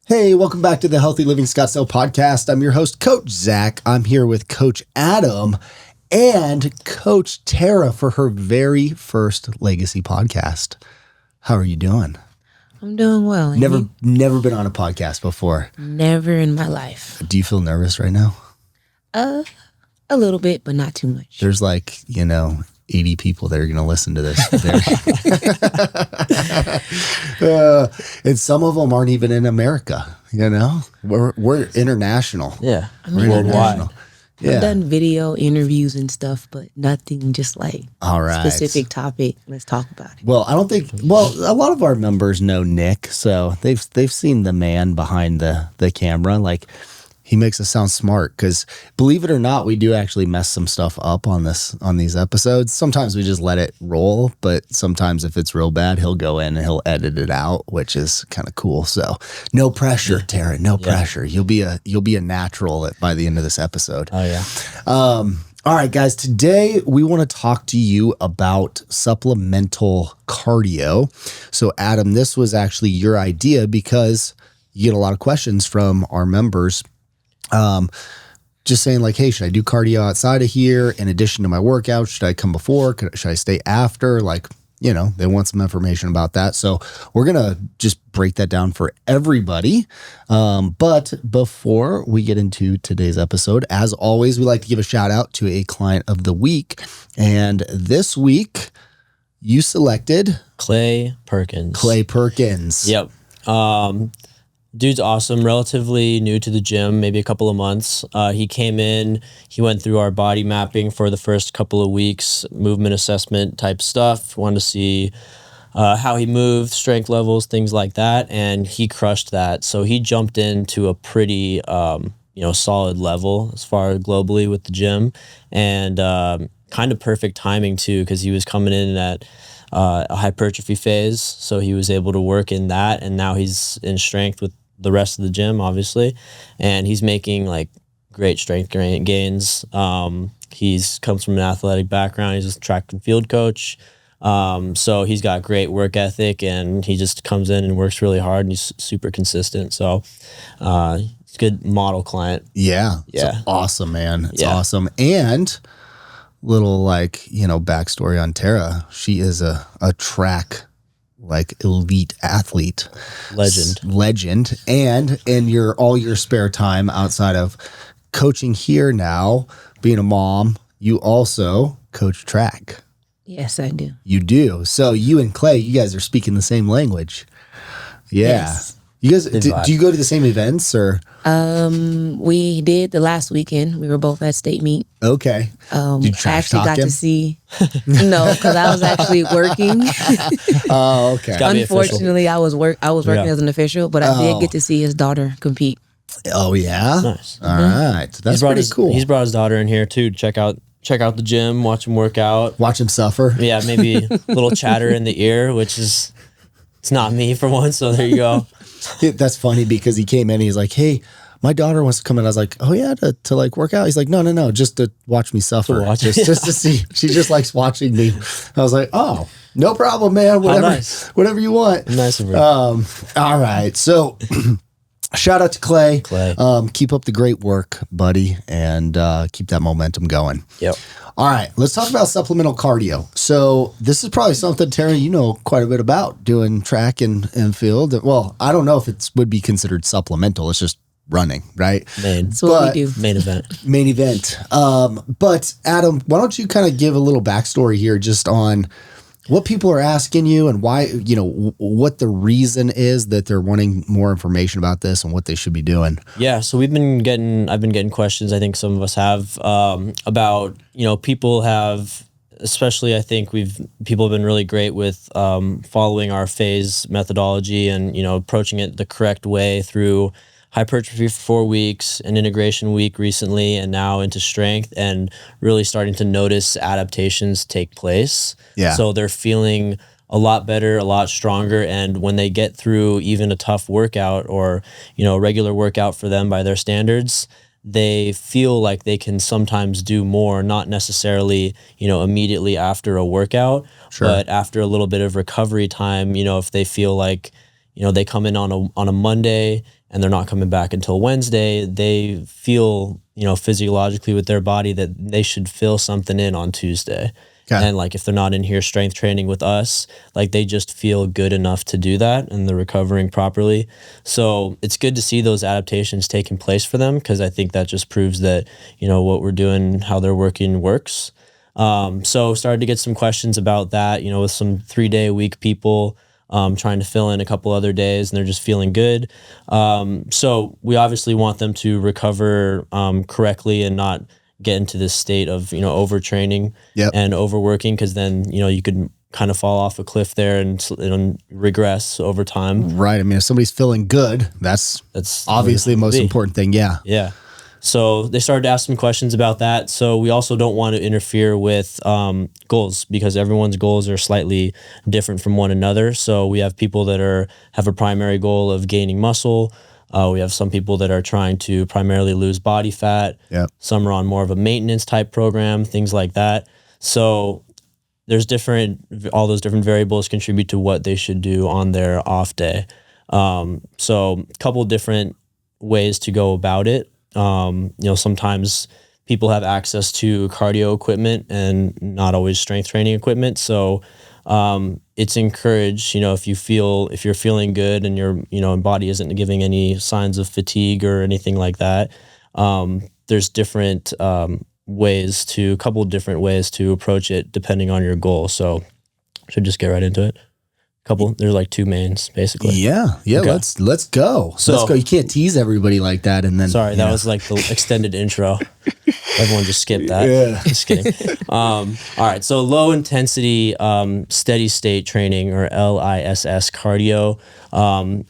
Hey, welcome back to the Healthy Living Scottsdale podcast. I'm your host, Coach Zach. I'm here with Coach Adam and Coach Terra for her very first Legacy podcast. How are you doing? I'm doing well. Never been on a podcast before. Never in my life. Do you feel nervous right now? A little bit, but not too much. There's 80 people that are going to listen to this. And some of them aren't even in America, We're international. Yeah. We're international. Yeah. I've done video interviews and stuff, but nothing just all right. Specific topic. Let's talk about it. Well, a lot of our members know Nick, so they've seen the man behind the camera. He makes us sound smart because, believe it or not, we do actually mess some stuff up on these episodes. Sometimes we just let it roll, but sometimes if it's real bad, he'll go in and he'll edit it out, which is kind of cool. So no pressure, Terra, no pressure. You'll be a natural by the end of this episode. Oh yeah. All right, guys, today we want to talk to you about supplemental cardio. So Adam, this was actually your idea because you get a lot of questions from our members. Just saying hey, should I do cardio outside of here in addition to my workout? Should I come before? Should I stay after? They want some information about that. So we're going to just break that down for everybody. But before we get into today's episode, as always, we like to give a shout out to a client of the week. And this week you selected Clay Perkins. Yep. Dude's awesome, relatively new to the gym, maybe a couple of months. He came in, he went through our body mapping for the first couple of weeks, movement assessment type stuff, wanted to see how he moved, strength levels, things like that, and he crushed that. So he jumped into a pretty solid level as far as globally with the gym, and kind of perfect timing too, because he was coming in at a hypertrophy phase, so he was able to work in that, and now he's in strength with the rest of the gym, obviously, and he's making great strength gains. He's comes from an athletic background. He's a track and field coach, so he's got great work ethic, and he just comes in and works really hard, and he's super consistent. So he's a good model client. Yeah. Yeah. It's awesome, man. It's awesome. And little backstory on Terra. She is a track elite athlete, legend, and in all your spare time outside of coaching here now, being a mom, you also coach track. Yes, I do. You do. So you and Clay, you guys are speaking the same language. Yeah. Yes. You guys, do you go to the same events or? We did the last weekend. We were both at state meet. Okay. Did you trash talk him? To see. No, because I was actually working. Oh, okay. Unfortunately, I was working as an official, but I did get to see his daughter compete. Oh yeah. Nice. All right. That's pretty cool. He's brought his daughter in here too to check out the gym, watch him work out, watch him suffer. Yeah, maybe a little chatter in the ear, which is it's not me for one. So there you go. That's funny because he came in and he's like, hey, my daughter wants to come in. I was like, oh yeah, to work out? He's like, no, just to watch me suffer. Just to see. She just likes watching me. I was like, oh, no problem, man. Whatever you want. Nice of her. All right. So shout out to Clay. Keep up the great work, buddy, and keep that momentum going. Yep. All right, let's talk about supplemental cardio. So this is probably something, Terra, you know quite a bit about, doing track and field. Well, I don't know if it would be considered supplemental. It's just running, right? That's what we do. Main event. But Adam, why don't you kind of give a little backstory here just on what people are asking you and why, what the reason is that they're wanting more information about this and what they should be doing. Yeah. So I've been getting questions. I think some of us have, about, people have, especially I think people have been really great with, following our phase methodology and, approaching it the correct way through hypertrophy for 4 weeks, an integration week recently, and now into strength, and really starting to notice adaptations take place. Yeah. So they're feeling a lot better, a lot stronger, and when they get through even a tough workout or, a regular workout for them by their standards, they feel like they can sometimes do more, not necessarily, immediately after a workout, Sure. but after a little bit of recovery time, if they feel like, they come in on a Monday and they're not coming back until Wednesday, they feel, physiologically with their body that they should fill something in on Tuesday. Okay. And like if they're not in here strength training with us, like they just feel good enough to do that and they're recovering properly. So it's good to see those adaptations taking place for them, because I think that just proves that, what we're doing, how they're working works. So started to get some questions about that, with some 3-day-a-week people trying to fill in a couple other days and they're just feeling good. So we obviously want them to recover correctly and not get into this state of, overtraining and overworking, because then, you could kind of fall off a cliff there and regress over time. Right. I mean, if somebody's feeling good, that's obviously the most important thing. Yeah. Yeah. So they started to ask some questions about that. So we also don't want to interfere with goals, because everyone's goals are slightly different from one another. So we have people that have a primary goal of gaining muscle. We have some people that are trying to primarily lose body fat. Yep. Some are on more of a maintenance type program, things like that. So there's all those different variables contribute to what they should do on their off day. So a couple different ways to go about it. Sometimes people have access to cardio equipment and not always strength training equipment. So it's encouraged, if you're feeling good and your body isn't giving any signs of fatigue or anything like that. There's different a couple different ways to approach it depending on your goal. So should just get right into it. There's like 2 mains basically. Yeah. Okay. Let's go. So you can't tease everybody like that. And then, sorry, that was like the extended intro. Everyone just skipped that. Yeah. Just kidding. All right. So low intensity, steady state training, or LISS cardio.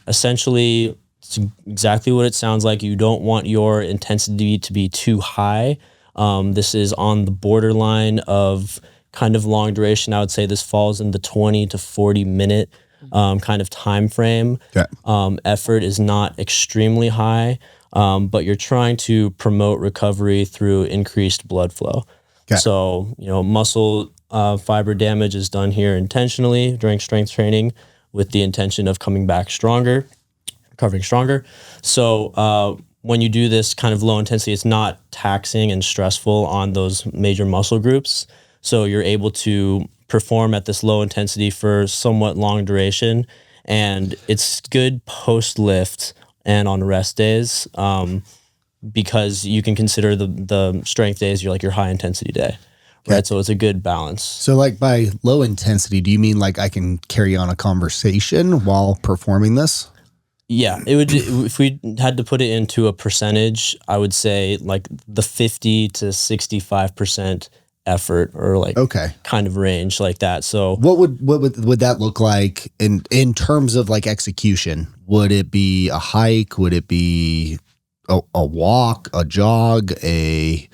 Essentially it's exactly what it sounds like. You don't want your intensity to be too high. This is on the borderline of kind of long duration. I would say this falls in the 20 to 40 minute kind of time frame. Okay. Effort is not extremely high, but you're trying to promote recovery through increased blood flow. Okay. So, muscle fiber damage is done here intentionally during strength training with the intention of coming back stronger, recovering stronger. So when you do this kind of low intensity, it's not taxing and stressful on those major muscle groups. So you're able to perform at this low intensity for somewhat long duration, and it's good post lift and on rest days, because you can consider the strength days your high intensity day, right? So it's a good balance. So like by low intensity, do you mean like I can carry on a conversation while performing this? Yeah, it would. If we had to put it into a percentage, I would say like the 50 to 65% effort, or kind of range like that. So what would that look like in terms of like execution? Would it be a hike? Would it be a walk, a jog, a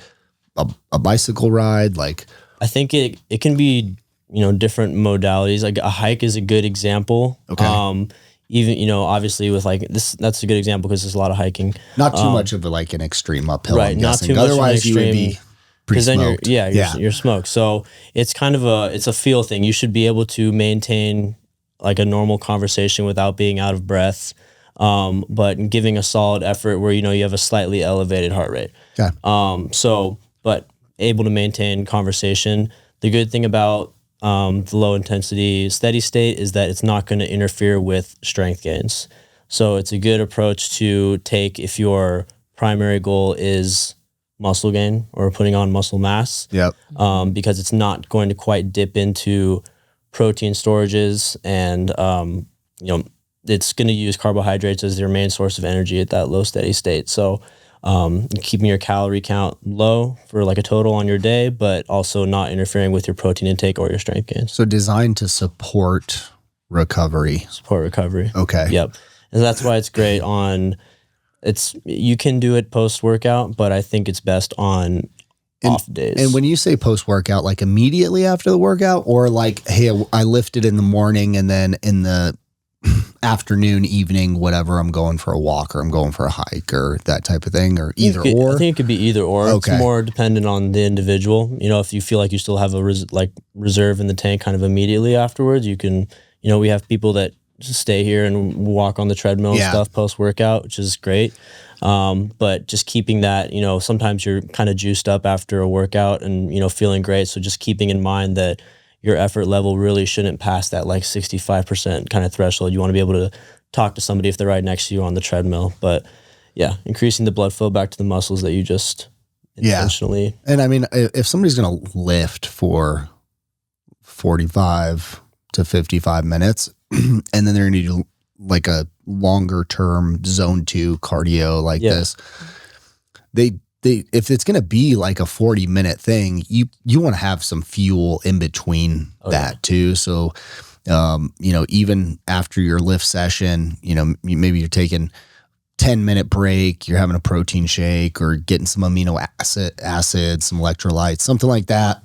bicycle ride? Like, I think it can be, different modalities. Like a hike is a good example. Okay. Even, obviously with like this, that's a good example because there's a lot of hiking. Not too much of an extreme uphill. Right. Not too much. Otherwise you would be because then you're smoked. So it's kind of it's a feel thing. You should be able to maintain like a normal conversation without being out of breath, but giving a solid effort where you have a slightly elevated heart rate. Okay. But able to maintain conversation. The good thing about the low intensity steady state is that it's not going to interfere with strength gains. So it's a good approach to take if your primary goal is muscle gain or putting on muscle mass. Yep. Because it's not going to quite dip into protein storages, and it's going to use carbohydrates as your main source of energy at that low steady state. So keeping your calorie count low for like a total on your day, but also not interfering with your protein intake or your strength gains. So designed to support recovery. Okay. Yep. And that's why it's great you can do it post-workout, but I think it's best on off days. And when you say post-workout, like immediately after the workout, or like, hey, I lifted in the morning and then in the afternoon, evening, whatever, I'm going for a walk or I'm going for a hike or that type of thing, or either or? I think it could be either or. Okay. It's more dependent on the individual. If you feel like you still have a reserve in the tank kind of immediately afterwards, you can, we have people that stay here and walk on the treadmill and stuff post workout, which is great. But just keeping that, sometimes you're kind of juiced up after a workout and, feeling great. So just keeping in mind that your effort level really shouldn't pass that like 65% kind of threshold. You want to be able to talk to somebody if they're right next to you on the treadmill. But yeah, increasing the blood flow back to the muscles that you just intentionally. And I mean, if somebody's going to lift for 45 to 55 minutes, and then they're going to do like a longer term zone 2 cardio like this, they if it's going to be like a 40-minute thing, you want to have some fuel in between that too. So, even after your lift session, maybe you're taking 10-minute break, you're having a protein shake or getting some amino acids, some electrolytes, something like that.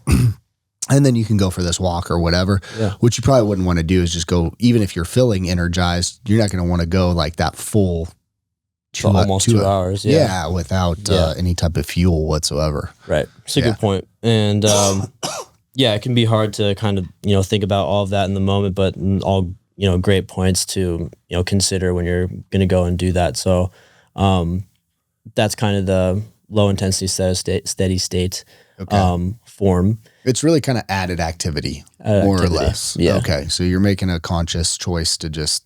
And then you can go for this walk or whatever, which you probably wouldn't want to do is just go, even if you're feeling energized, you're not going to want to go like that full almost 2 hours. Without any type of fuel whatsoever. Right. It's a good point. And it can be hard to kind of, think about all of that in the moment, but all, great points to, consider when you're going to go and do that. So that's kind of the low intensity steady state form. It's really kind of added activity, more or less. Yeah. Okay. So you're making a conscious choice to just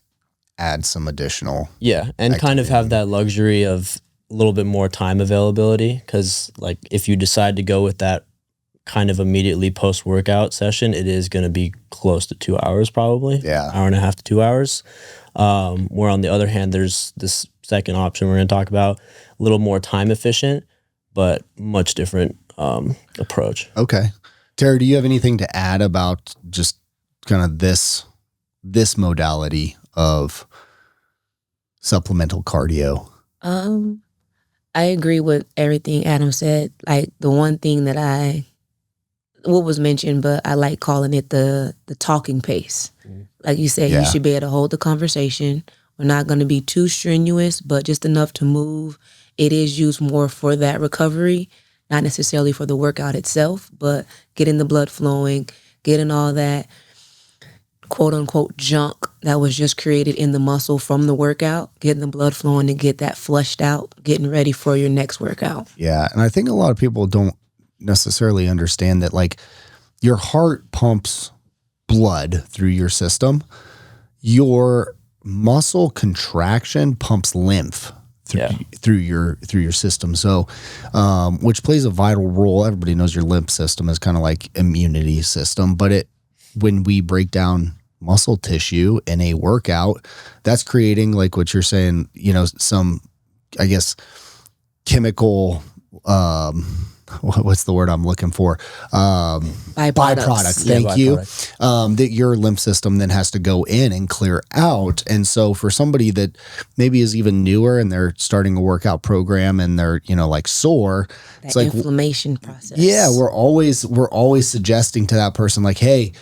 add some additional. Yeah. And kind of have that luxury of a little bit more time availability. Cause like if you decide to go with that kind of immediately post workout session, it is going to be close to 2 hours, probably. Yeah. Hour and a half to 2 hours. Where on the other hand, there's this second option we're going to talk about, a little more time efficient, but much different approach. Okay. Terra, do you have anything to add about just kind of this modality of supplemental cardio? I agree with everything Adam said. Like the one thing that what was mentioned, but I like calling it the talking pace. Like you said, you should be able to hold the conversation. We're not going to be too strenuous, but just enough to move. It is used more for that recovery, not necessarily for the workout itself, but getting the blood flowing, getting all that quote unquote junk that was just created in the muscle from the workout, getting the blood flowing to get that flushed out, getting ready for your next workout. Yeah. And I think a lot of people don't necessarily understand that like your heart pumps blood through your system. Your muscle contraction pumps lymph through your system. So, which plays a vital role. Everybody knows your lymph system is kind of like immunity system, but when we break down muscle tissue in a workout, that's creating like what you're saying, some, I guess, chemical, what's the word I'm looking for? Byproducts. Thank you. That your lymph system then has to go in and clear out. And so for somebody that maybe is even newer and they're starting a workout program and they're, like sore, it's like inflammation process. Yeah. We're always suggesting to that person like, hey,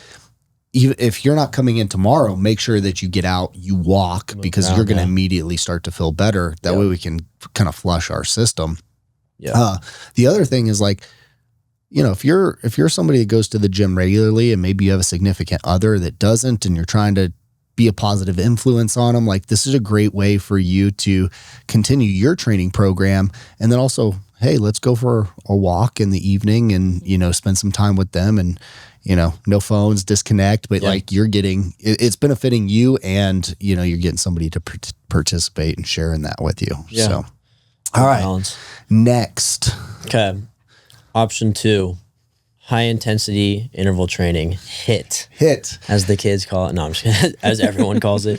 if you're not coming in tomorrow, make sure that you get out, you walk, because you're going to immediately start to feel better. That way we can kind of flush our system. Yeah. The other thing is like, if you're somebody that goes to the gym regularly and maybe you have a significant other that doesn't, and you're trying to be a positive influence on them, like this is a great way for you to continue your training program. And then also, hey, let's go for a walk in the evening and, spend some time with them and, no phones, disconnect, but like it's benefiting you and, you're getting somebody to participate and share in that with you. Yeah. So. All right. Balance. Next. Okay. Option 2, high intensity interval training, HIIT, as the kids call it. No, I'm just kidding, as everyone calls it.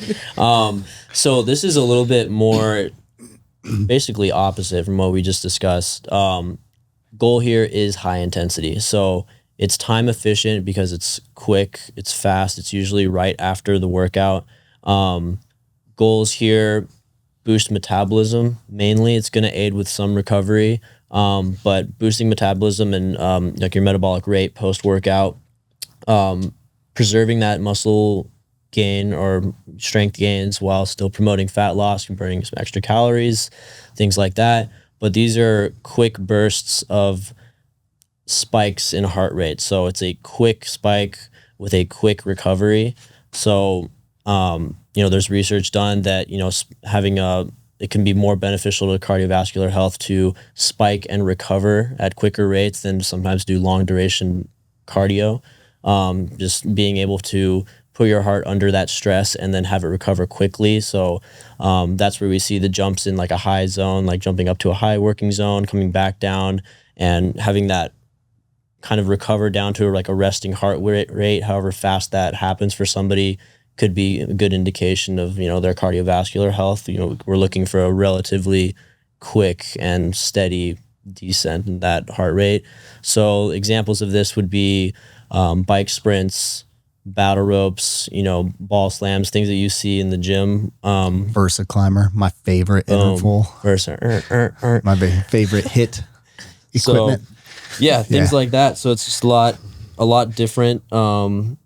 So this is a little bit more basically opposite from what we just discussed. Goal here is high intensity. So it's time efficient because it's quick, it's fast. It's usually right after the workout. Goals here, boost metabolism mainly. It's going to aid with some recovery, but boosting metabolism and like your metabolic rate post workout, preserving that muscle gain or strength gains while still promoting fat loss and burning some extra calories, things like that. But these are quick bursts of spikes in heart rate. So it's a quick spike with a quick recovery. So there's research done that, it can be more beneficial to cardiovascular health to spike and recover at quicker rates than sometimes do long duration cardio. Just being able to put your heart under that stress and then have it recover quickly. So that's where we see the jumps in like a high zone, like jumping up to a high working zone, coming back down, and having that kind of recover down to like a resting heart rate, however fast that happens for somebody, could be a good indication of, their cardiovascular health. We're looking for a relatively quick and steady descent in that heart rate. So examples of this would be bike sprints, battle ropes, ball slams, things that you see in the gym. Versa climber, my favorite interval. Versa. My favorite HIIT equipment. So, things like that. So it's just a lot different.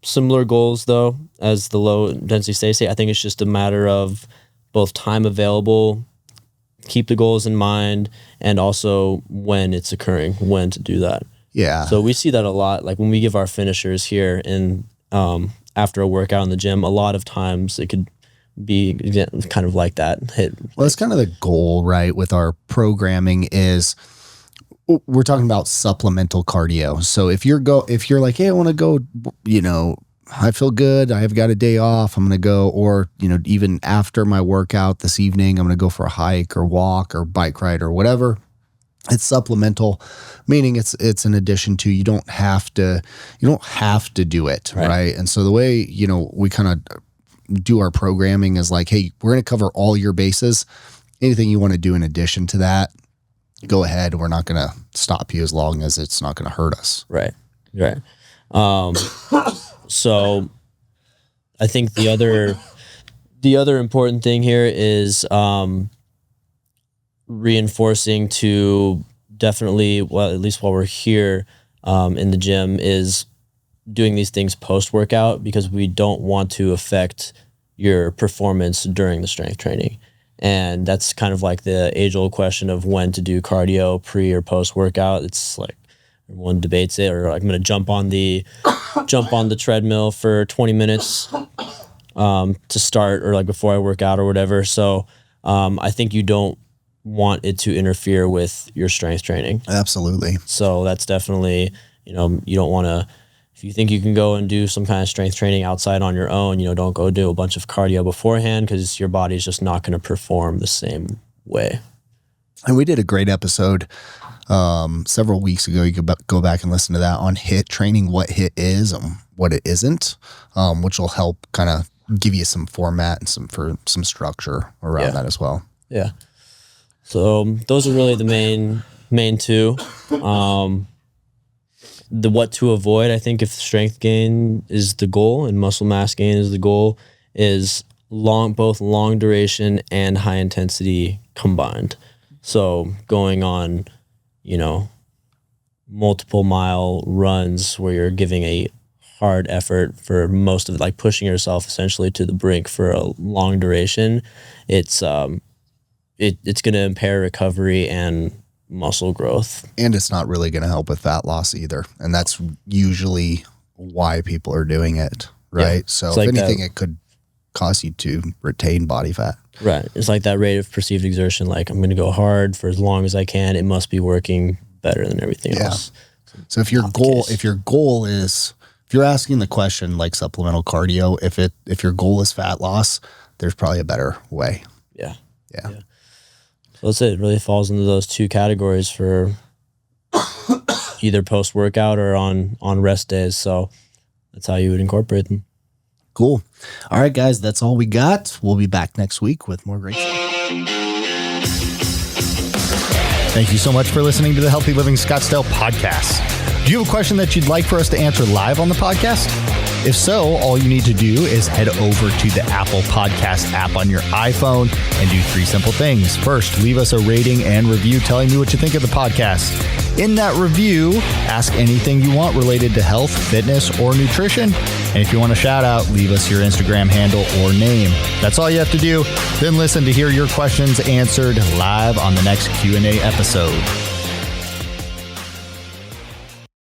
Similar goals though as the low intensity steady state. I think it's just a matter of both time available, keep the goals in mind, and also when it's occurring, when to do that. Yeah. So we see that a lot. Like when we give our finishers here in after a workout in the gym, a lot of times it could be kind of like that HIIT. Well, that's kind of the goal, right? With our programming is we're talking about supplemental cardio. So if you're like, hey, I want to go, I feel good, I've got a day off, I'm going to go, or, even after my workout this evening, I'm going to go for a hike or walk or bike ride or whatever. It's supplemental, meaning it's in addition to, you don't have to do it. Right. And so the way, we kind of do our programming is like, hey, we're going to cover all your bases. Anything you want to do in addition to that, go ahead. We're not going to stop you as long as it's not going to hurt us. Right. So I think the other important thing here is, reinforcing to definitely, well, at least while we're here in the gym, is doing these things post-workout, because we don't want to affect your performance during the strength training. And that's kind of like the age-old question of when to do cardio, pre or post-workout. It's like everyone debates it, or like, I'm going to jump on the treadmill for 20 minutes to start, or like before I work out or whatever. So I think you don't want it to interfere with your strength training. Absolutely. So that's definitely, you don't want to, if you think you can go and do some kind of strength training outside on your own, don't go do a bunch of cardio beforehand, because your body's just not going to perform the same way. And we did a great episode several weeks ago. You could go back and listen to that on HIIT training, what HIIT is and what it isn't, which will help kind of give you some format and some structure around that as well. Yeah. So those are really the main two. The what to avoid, I think, if strength gain is the goal and muscle mass gain is the goal, is both long duration and high intensity combined. So going on, multiple mile runs where you're giving a hard effort for most of it, like pushing yourself essentially to the brink for a long duration, it's going to impair recovery and muscle growth. And it's not really going to help with fat loss either. And that's usually why people are doing it, right? Yeah. So if anything, it could cause you to retain body fat. Right. It's like that rate of perceived exertion, like I'm going to go hard for as long as I can. It must be working better than everything else. So if your goal is, if you're asking the question like supplemental cardio, if your goal is fat loss, there's probably a better way. Yeah. So that's it. It really falls into those two categories for either post-workout or on rest days. So that's how you would incorporate them. Cool. All right, guys, that's all we got. We'll be back next week with more great stuff. Thank you so much for listening to the Healthy Living Scottsdale podcast. Do you have a question that you'd like for us to answer live on the podcast? If so, all you need to do is head over to the Apple Podcast app on your iPhone and do 3 simple things. First, leave us a rating and review telling me what you think of the podcast. In that review, ask anything you want related to health, fitness, or nutrition. And if you want a shout out, leave us your Instagram handle or name. That's all you have to do. Then listen to hear your questions answered live on the next Q&A episode.